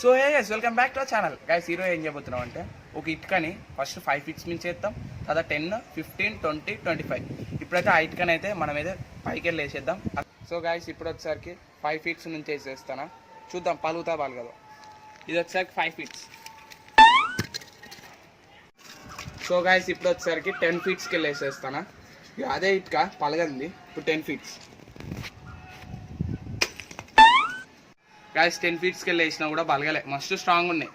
So hey guys, welcome back to our channel. Guys ఈరోజు ఏం చేయబోతున్నాం అంటే ఒక ఇటుకని ఫస్ట్ 5 ఫీట్స్ నుంచి చేద్దాం, తర్వాత 10, 15, 20, 25. ఇప్పుడైతే ఆ ఇటుకని అయితే మనం అయితే పైకి వెళ్ళి వేసేద్దాం. సో గైస్ ఇప్పుడు వచ్చేసరికి 5 ఫీట్స్ నుంచి వేసేస్తానా, చూద్దాం పలుగుతా పలగదు. ఇది వచ్చేసరికి 5 ఫీట్స్. సో గైస్ ఇప్పుడు వచ్చేసరికి 10 ఫీట్స్కి వెళ్ళి వేసేస్తానా. అదే ఇటుక పలగంది, ఇప్పుడు 10 ఫీట్స్. గాయస్ 10 ఫీట్స్కి వెళ్ళి వేసినా కూడా బలగలే, మస్తు స్ట్రాంగ్ ఉన్నాయి.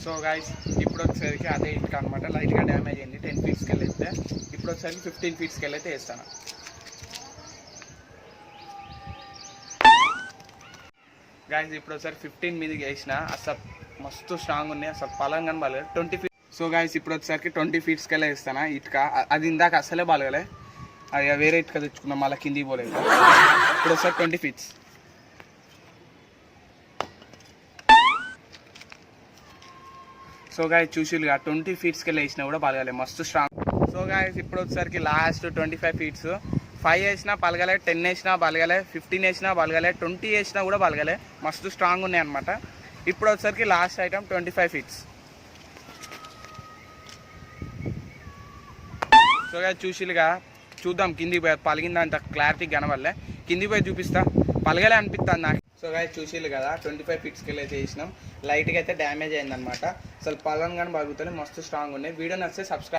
సో గాయస్ ఇప్పుడు వచ్చేసరికి అదే ఇటుక అనమాట, లైట్గా డ్యామేజ్ అయింది. 10 ఫీట్స్కి వెళ్ళి వేస్తే ఇప్పుడు వచ్చేసరికి 15 ఫీట్స్కి వెళ్ళి అయితే వేస్తాను. గాయస్ ఇప్పుడు వచ్చేసరికి 15 మీదకి వేసిన, అసలు మస్తు స్ట్రాంగ్ ఉన్నాయి, అసలు పలంగానే బలగలే. 20 ఫీట్. సో గాయస్ ఇప్పుడు వచ్చేసరికి 20 ఫీట్స్కి వెళ్ళి వేస్తాను ఇటుక. అది ఇందాక అసలే బలగలే, అది వేరే ఇటుక తెచ్చుకున్నాం, మళ్ళీ కిందికి పోలేదు. ఇప్పుడు వచ్చేసరికి 20 ఫీట్స్. సో గాయస్ చూసిగా 20 ఫీట్స్కి వెళ్ళి వేసినా కూడా పలగలే, మస్తు స్ట్రాంగ్. సో గాయస్ ఇప్పుడు వచ్చేసరికి లాస్ట్ 25 ఫీట్స్. 5 వేసినా పలగలే, 10 వేసినా బలగలే, 15 వేసినా బలగలే, 20 వేసినా కూడా బలగలే, మస్తు స్ట్రాంగ్ ఉన్నాయి అనమాట. ఇప్పుడు వచ్చేసరికి last item 25 feets. So guys చూసిగా చూద్దాం కిందికి పోయి పలిగిందా, అంత క్లారిటీ కనవల్లే. కిందికి పోయి చూపిస్తా, పలగలే అనిపిస్తుంది నాకు. సో గాయస్ చూసిల్లు కదా 25 ఫీట్స్కి వెళ్ళి అయితే వేసినాం. లైట్గా అయితే డ్యామేజ్ అయిందనమాట, అసలు పలం కానీ బాగుతుంది, మస్తు స్ట్రాంగ్ ఉన్నాయి. వీడియో నచ్చితే సబ్స్క్రైబ్.